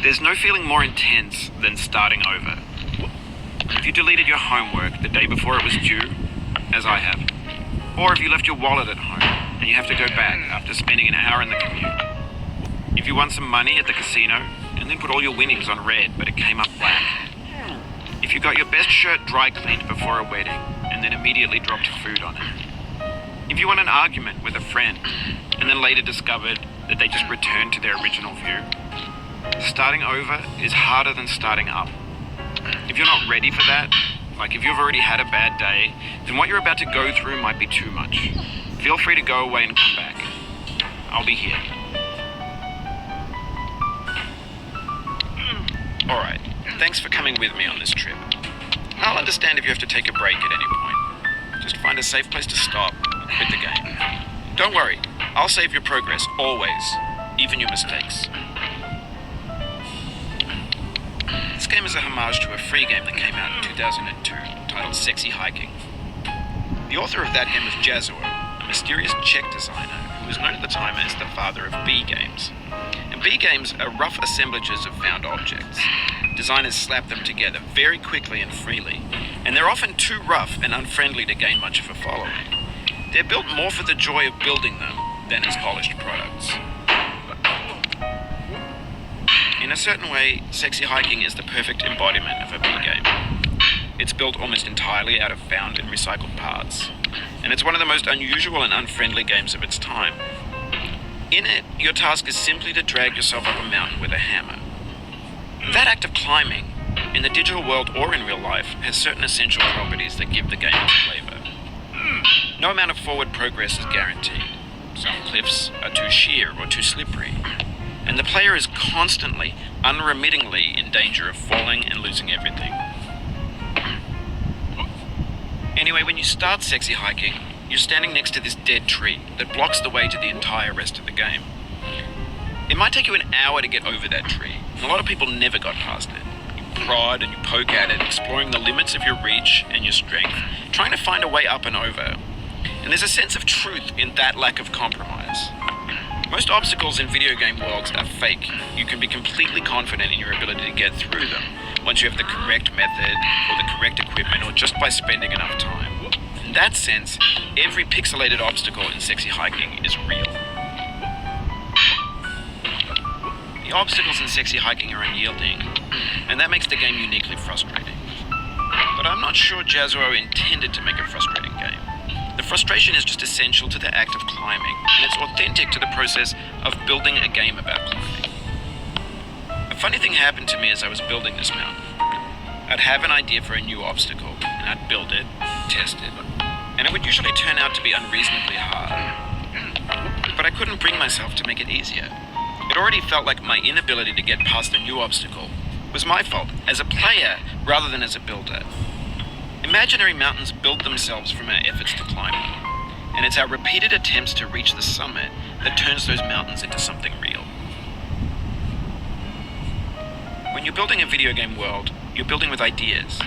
There's no feeling more intense than starting over. If you deleted your homework the day before it was due, as I have, or if you left your wallet at home and you have to go back after spending an hour in the commute. If you won some money at the casino and then put all your winnings on red but it came up black. If you got your best shirt dry cleaned before a wedding and then immediately dropped food on it. If you won an argument with a friend and then later discovered that they just returned to their original view. Starting over is harder than starting up. If you're not ready for that, like if you've already had a bad day, then what you're about to go through might be too much. Feel free to go away and come back. I'll be here. Alright, thanks for coming with me on this trip. I'll understand if you have to take a break at any point. Just find a safe place to stop and quit the game. Don't worry, I'll save your progress, always, even your mistakes. This game is a homage to a free game that came out in 2002, titled Sexy Hiking. The author of that game was Jazzuo, a mysterious Czech designer who was known at the time as the father of B games. And B games are rough assemblages of found objects. Designers slap them together very quickly and freely, and they're often too rough and unfriendly to gain much of a following. They're built more for the joy of building them than as polished products. In a certain way, Sexy Hiking is the perfect embodiment of a B game. It's built almost entirely out of found and recycled parts, and it's one of the most unusual and unfriendly games of its time. In it, your task is simply to drag yourself up a mountain with a hammer. That act of climbing, in the digital world or in real life, has certain essential properties that give the game its flavor. No amount of forward progress is guaranteed. Some cliffs are too sheer or too slippery, and the player is constantly, unremittingly in danger of falling and losing everything. Anyway, when you start Sexy Hiking, you're standing next to this dead tree that blocks the way to the entire rest of the game. It might take you an hour to get over that tree, and a lot of people never got past it. You prod and you poke at it, exploring the limits of your reach and your strength, trying to find a way up and over. And there's a sense of truth in that lack of compromise. Most obstacles in video game worlds are fake. You can be completely confident in your ability to get through them once you have the correct method or the correct equipment or just by spending enough time. In that sense, every pixelated obstacle in Sexy Hiking is real. The obstacles in Sexy Hiking are unyielding, and that makes the game uniquely frustrating. But I'm not sure Jazzuo intended to make a frustrating game. The frustration is just essential to the act of climbing, and it's authentic to the process of building a game about climbing. A funny thing happened to me as I was building this mountain. I'd have an idea for a new obstacle, and I'd build it, test it, and it would usually turn out to be unreasonably hard. But I couldn't bring myself to make it easier. It already felt like my inability to get past a new obstacle was my fault as a player rather than as a builder. Imaginary mountains build themselves from our efforts to climb them, and it's our repeated attempts to reach the summit that turns those mountains into something real. When you're building a video game world, you're building with ideas,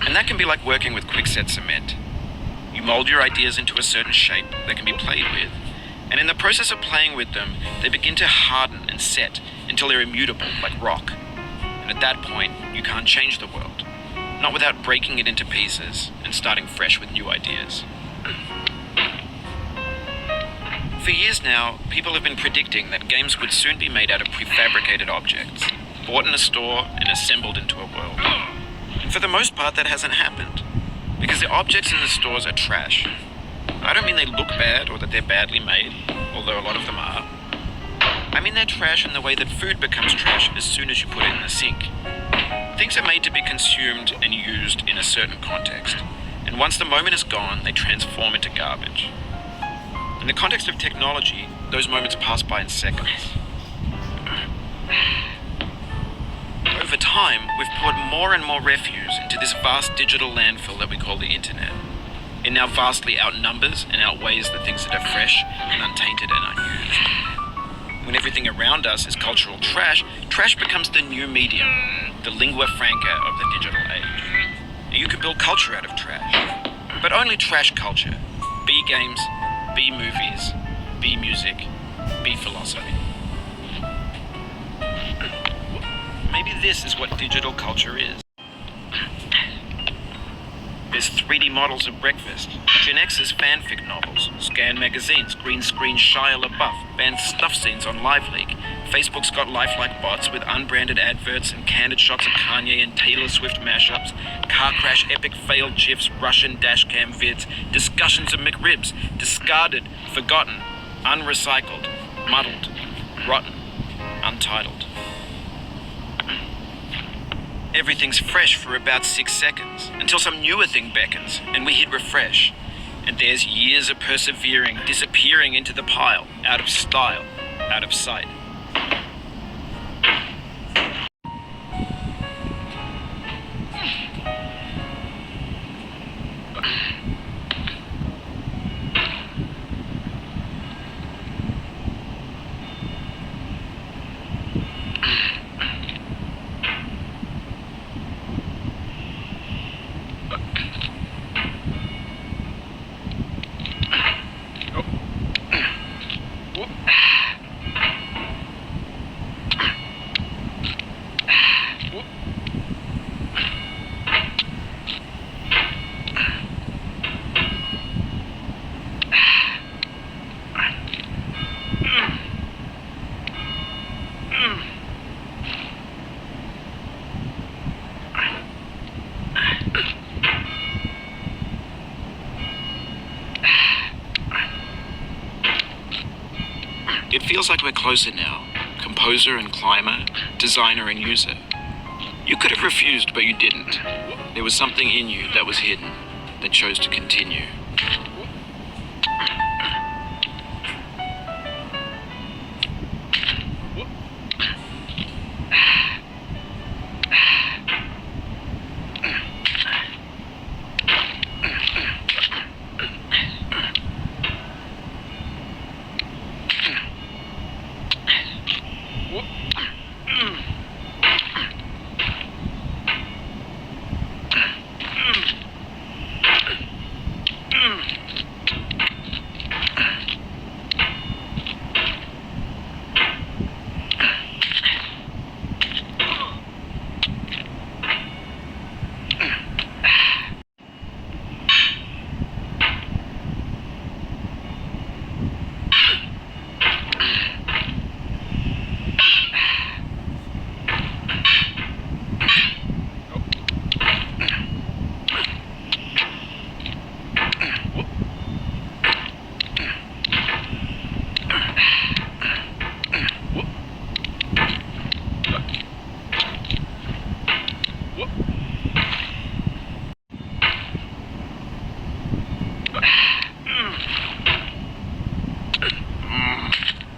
and that can be like working with quickset cement. You mold your ideas into a certain shape that can be played with, and in the process of playing with them, they begin to harden and set until they're immutable, like rock. And at that point, you can't change the world. Not without breaking it into pieces and starting fresh with new ideas. For years now, people have been predicting that games would soon be made out of prefabricated objects, bought in a store and assembled into a world. And for the most part, that hasn't happened, because the objects in the stores are trash. I don't mean they look bad or that they're badly made, although a lot of them are. I mean they're trash in the way that food becomes trash as soon as you put it in the sink. Things are made to be consumed and used in a certain context, and once the moment is gone, they transform into garbage. In the context of technology, those moments pass by in seconds. Over time, we've poured more and more refuse into this vast digital landfill that we call the internet. It now vastly outnumbers and outweighs the things that are fresh and untainted and unused. When everything around us is cultural trash, trash becomes the new medium, the lingua franca of the digital age. You can build culture out of trash, but only trash culture. B games, B movies, B music, B philosophy. Maybe this is what digital culture is. There's 3D models of breakfast, Gen X's fanfic novels, scan magazines, green screen Shia LaBeouf, banned stuff scenes on LiveLeak. Facebook's got lifelike bots with unbranded adverts and candid shots of Kanye and Taylor Swift mashups, car crash epic failed GIFs, Russian dashcam vids, discussions of McRibs, discarded, forgotten, unrecycled, muddled, rotten, untitled. Everything's fresh for about 6 seconds, until some newer thing beckons, and we hit refresh. And there's years of persevering, disappearing into the pile, out of style, out of sight. It feels like we're closer now, composer and climber, designer and user. You could have refused, but you didn't. There was something in you that was hidden, that chose to continue.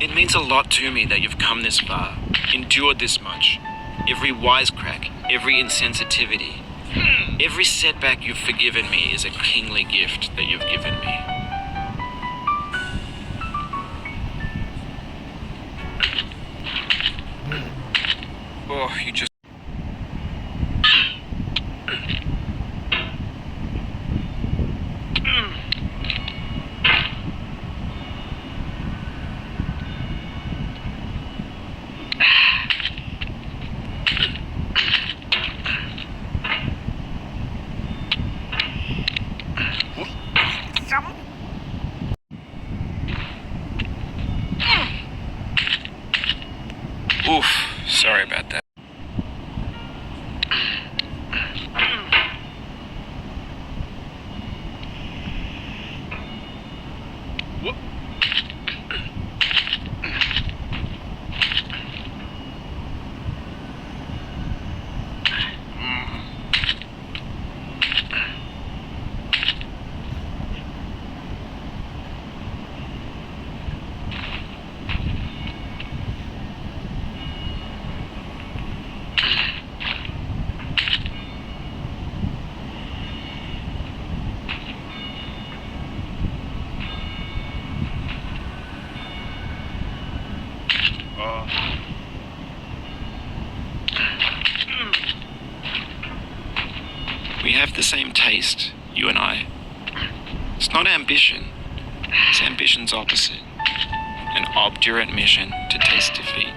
It means a lot to me that you've come this far, endured this much. Every wisecrack, every insensitivity, every setback you've forgiven me is a kingly gift that you've given me. Oh, you just... Oof, sorry about that. We have the same taste, you and I. It's not ambition, it's ambition's opposite. An obdurate mission to taste defeat.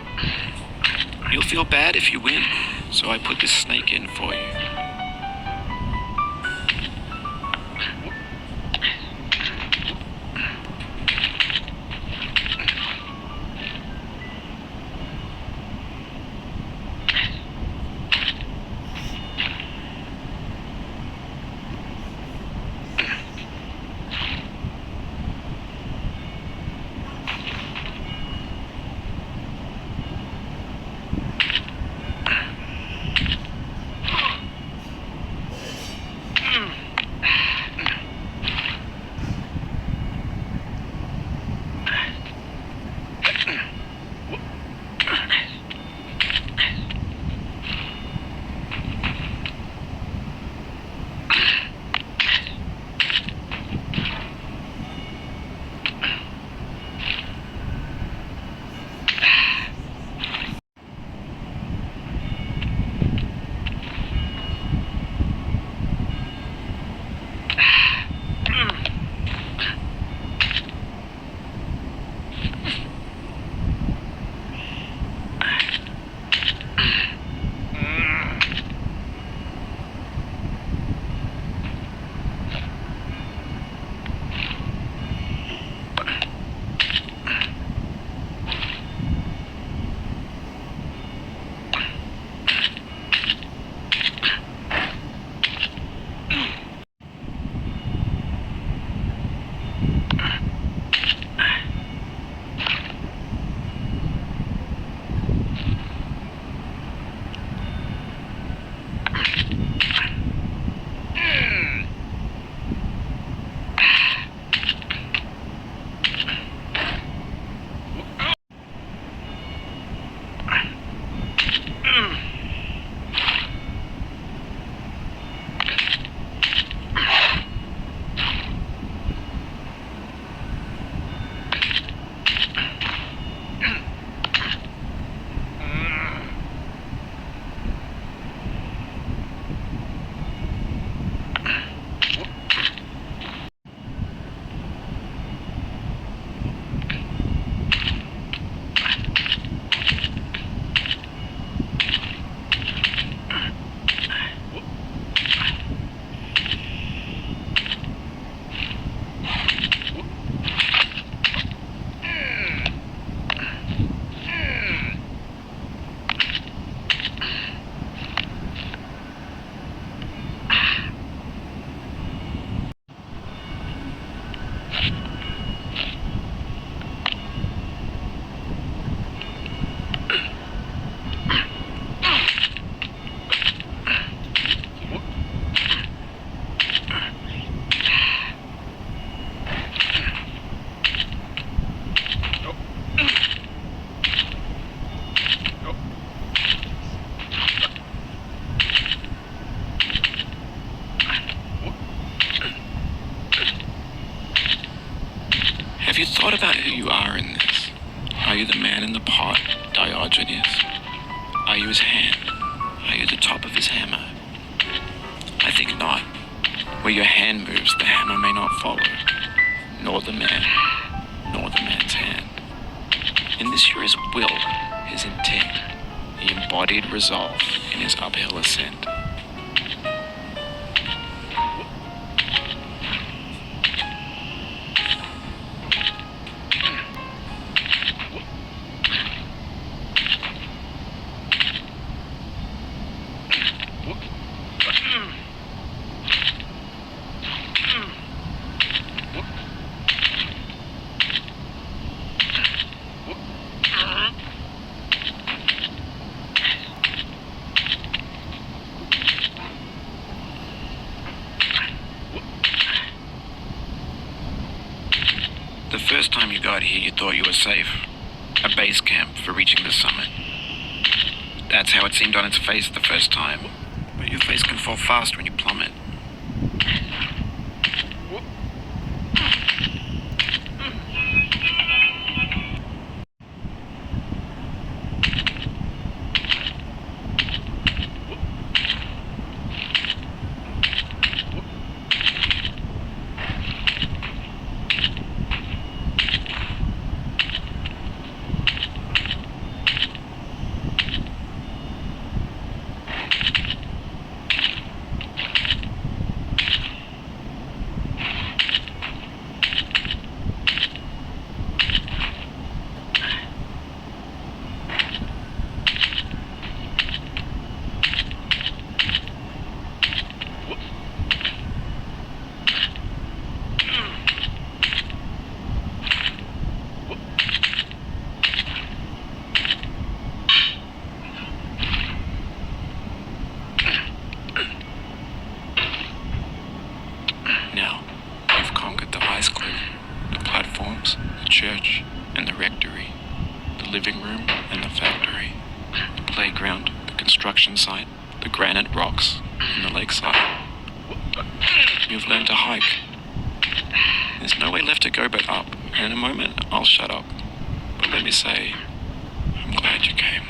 You'll feel bad if you win, so I put this snake in for you. Have you thought about who you are in this? Are you the man in the pot, Diogenes? Are you his hand? Are you the top of his hammer? I think not. Where your hand moves, the hammer may not follow, nor the man, nor the man's hand. In this you're his will, his intent, the embodied resolve in his uphill ascent. The first time you got here, you thought you were safe. A base camp for reaching the summit. That's how it seemed on its face the first time. But your face can fall fast when you plummet. church and the rectory, the living room and the factory, the playground, the construction site, the granite rocks and the lakeside. You've learned to hike. There's no way left to go but up, and in a moment I'll shut up. But let me say, I'm glad you came.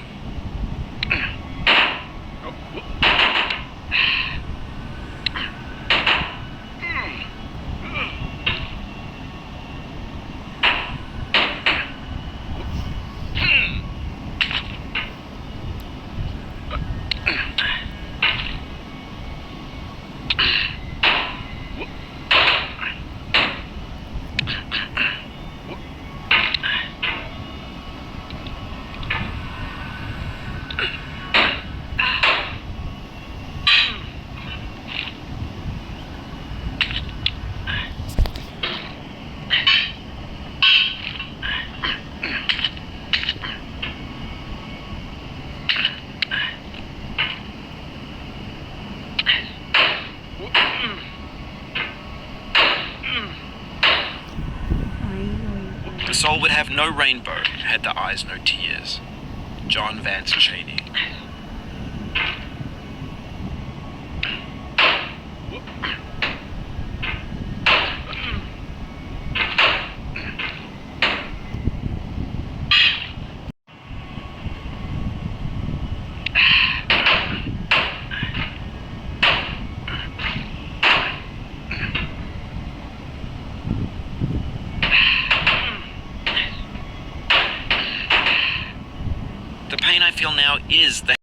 The soul would have no rainbow, had the eyes no tears. John Vance Cheney. The pain I feel now is the...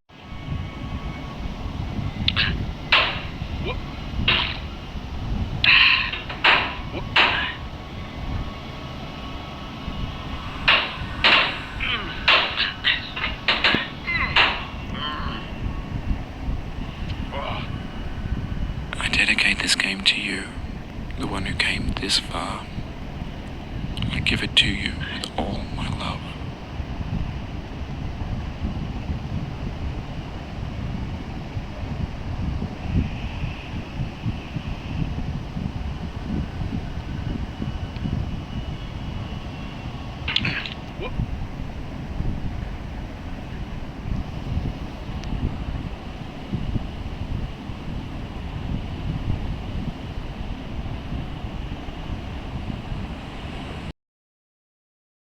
I dedicate this game to you, the one who came this far. I give it to you with all